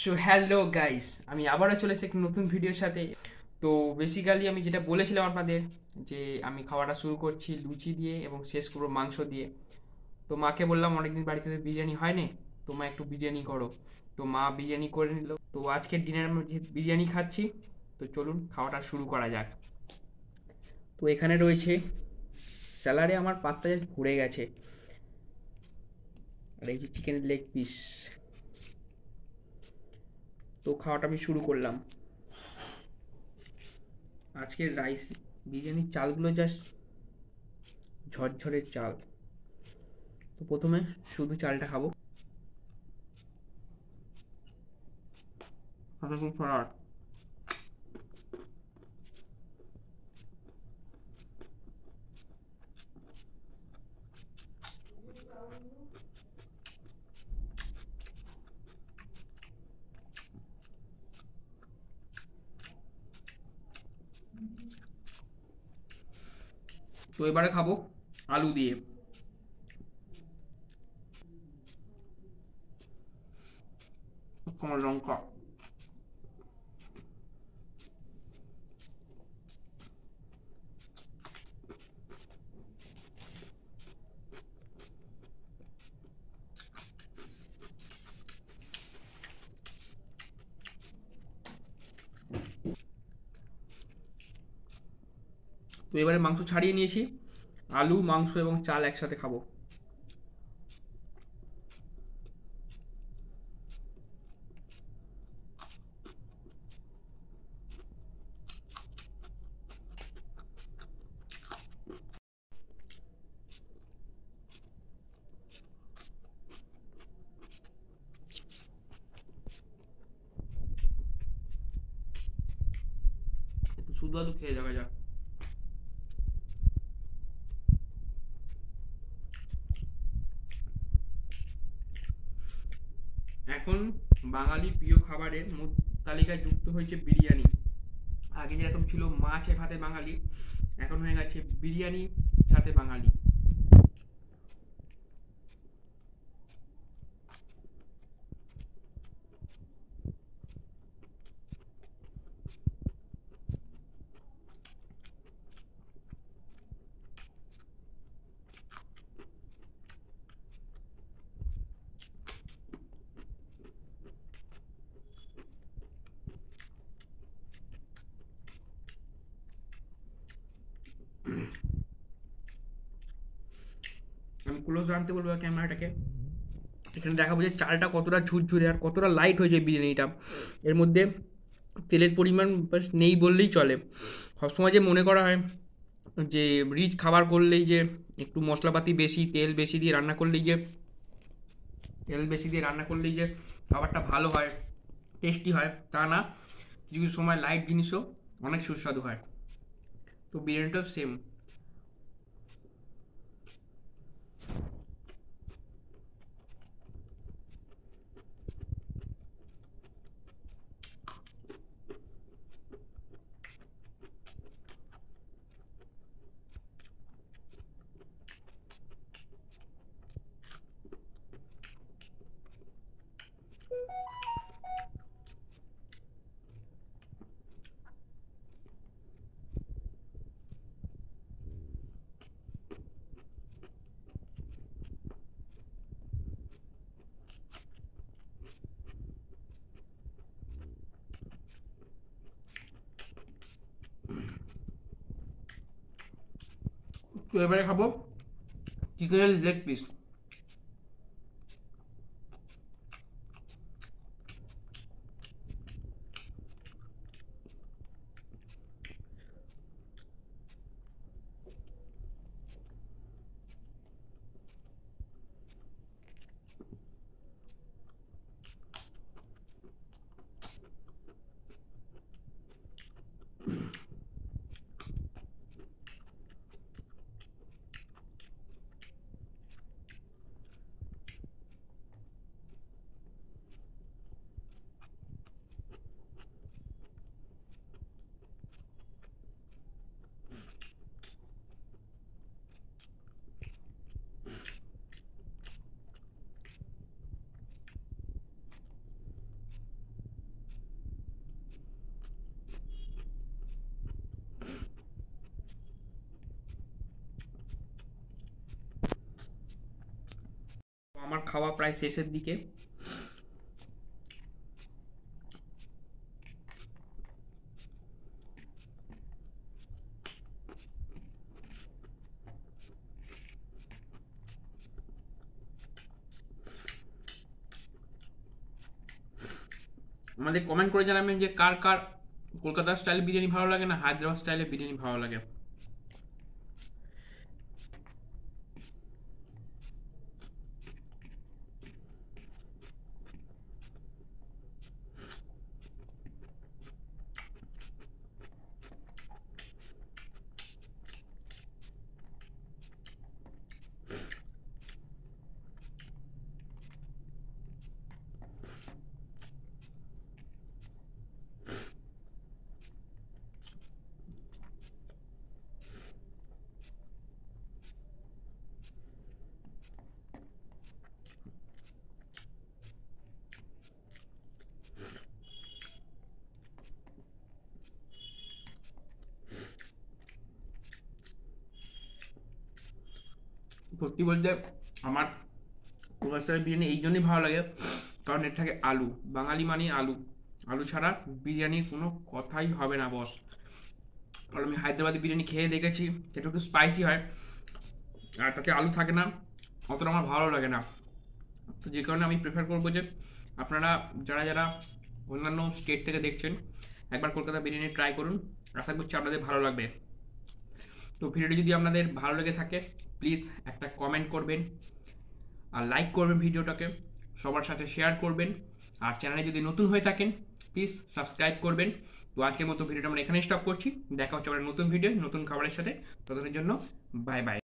So hello guys, আমি আবারও চলে এসেছি একটা নতুন ভিডিওর সাথে। তো বেসিক্যালি আমি যেটা বলেছিলাম আপনাদের, যে আমি খাওয়াটা শুরু করছি লুচি দিয়ে এবং শেষ করবো মাংস দিয়ে। তো মাকে বললাম অনেকদিন বাড়িতে তো বিরিয়ানি হয়নি, তো মা একটু বিরিয়ানি করো। তো মা বিরিয়ানি করে নিল। তো আজকের ডিনারে আমরা যেহেতু বিরিয়ানি খাচ্ছি, তো চলুন খাওয়াটা শুরু করা যাক। তো এখানে রয়েছে স্যালাডে, আমার পাতটা জাস্ট ভরে গেছে, আর এই যে চিকেনের লেগ পিস। তো খাওয়াটা আমি শুরু করলাম। আজকের রাইস বিরিয়ানির চালগুলো জাস্ট ঝরঝরে চাল। তো প্রথমে শুধু চালটা খাবো। সাথে খুব স্যালাড। তো এবারে খাবো আলু দিয়ে। কাঁচা লঙ্কা। তো এবারে মাংস ছাড়িয়ে নিয়েছি, আলু মাংস এবং চাল একসাথে খাবো। একটু শুধু আলু খেয়ে যাওয়া যাক। এখন বাঙালির প্রিয় খাবারের তালিকায় যুক্ত হয়েছে বিরিয়ানি। আগে যেরকম ছিল মাছে ভাতে বাঙালি, এখন হয়ে গেছে বিরিয়ানি সাথে বাঙালি। আমি ক্লোজ আনতে বলবো ক্যামেরাটাকে। এখানে দেখাবো যে চালটা কতটা ঝুরঝুরে আর কতটা লাইট হয়েছে বিরিয়ানিটা। এর মধ্যে তেলের পরিমাণ ব্যাস নেই বললেই চলে। সবসময় যে মনে করা হয় যে রিচ খাবার করলেই যে একটু মশলাপাতি বেশি, তেল বেশি দিয়ে রান্না করলেই যে খাবারটা ভালো হয়, টেস্টি হয়, তা না। কিছু কিছু সময় লাইট জিনিসও অনেক সুস্বাদু হয়। তো বিরিয়ানিটাও সেম। তো এবারে খাবো চিকেনের লেগ পিস। খাওয়া প্রায় শেষের দিকে। আমাদের কমেন্ট করে জানাবেন যে কার কার কলকাতা স্টাইল বিরিয়ানি ভালো লাগে না হায়দ্রাবাদ স্টাইলের বিরিয়ানি ভালো লাগে। সত্যি বলতে আমার কলকাতা স্টাইল বিরিয়ানি এই জন্যই ভালো লাগে, কারণ এর থাকে আলু। বাঙালি মানে আলু, আলু ছাড়া বিরিয়ানির কোনো কথাই হবে না বস। কারণ আমি হায়দ্রাবাদি বিরিয়ানি খেয়ে দেখেছি, সেটা একটু স্পাইসি হয় আর তাতে আলু থাকে না, অতটা আমার ভালো লাগে না। তো যে কারণে আমি প্রেফার করবো যে আপনারা যারা যারা অন্যান্য স্টেট থেকে দেখছেন একবার কলকাতা বিরিয়ানি ট্রাই করুন, আশা করছি আপনাদের ভালো লাগবে। তো ভিডিওটি যদি আপনাদের ভালো লেগে থাকে প্লিজ একটা কমেন্ট করবেন আর লাইক করবেন, ভিডিওটাকে সবার সাথে শেয়ার করবেন, আর চ্যানেলে যদি নতুন হয়ে থাকেন প্লিজ সাবস্ক্রাইব করবেন। তো আজকের মতো ভিডিওটা আমরা এখানেই স্টপ করছি, দেখা হচ্ছে আবার নতুন ভিডিও নতুন খাবারের সাথে। ততদিনের জন্য বাই বাই।